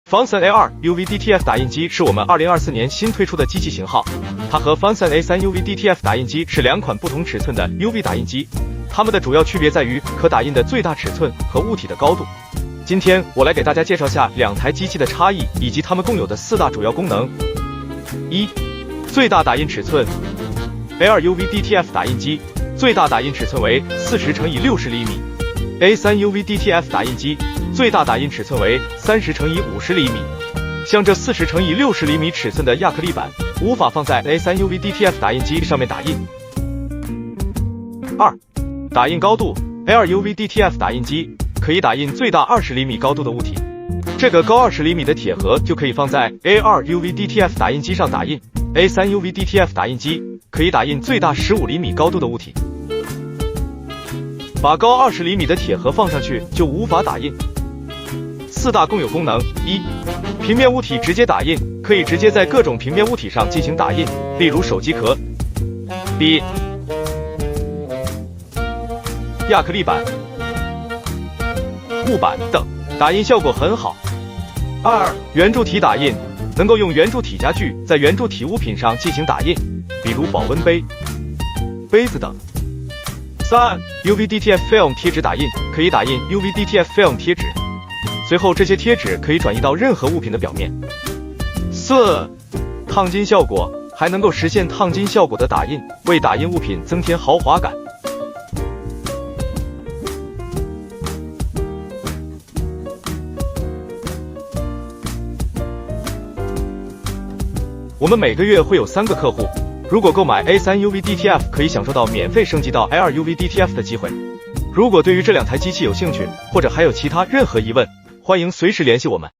Funson A2 UV DTF 打印机是我们2024年新推出的机器型号，它和 Funson A3 UV DTF 打印机是两款不同尺寸的 UV 打印机，它们的主要区别在于可打印的最大尺寸和物体的高度。今天我来给大家介绍下两台机器的差异以及它们共有的4大主要功能。1、最大打印尺寸。A2 UV DTF 打印机最大打印尺寸为40×60厘米 ，A3 UV DTF 打印机最大打印尺寸为30×50厘米。像这40×60厘米尺寸的亚克力板无法放在 A3 UV DTF 打印机上面打印。2、打印高度。A2 UV DTF 打印机可以打印最大20厘米高度的物体，这个高20厘米的铁盒就可以放在 A2 UV DTF 打印机上打印。A3 UV DTF 打印机可以打印最大15厘米高度的物体，把高20厘米的铁盒放上去就无法打印。4大共有功能。1、平面物体直接打印，可以直接在各种平面物体上进行打印，例如手机壳、笔、亚克力板、木板等，打印效果很好。2、圆柱体打印，能够用圆柱体夹具在圆柱体物品上进行打印，比如保温杯、杯子等。3、UV DTF Film 贴纸打印，可以打印 UV DTF Film 贴纸，随后这些贴纸可以转移到任何物品的表面。4、烫金效果，还能够实现烫金效果的打印，为打印物品增添豪华感。我们每个月会有3个客户，如果购买 A3 UV DTF 可以享受到免费升级到 A2 UV DTF 的机会。如果对于这两台机器有兴趣，或者还有其他任何疑问，欢迎随时联系我们。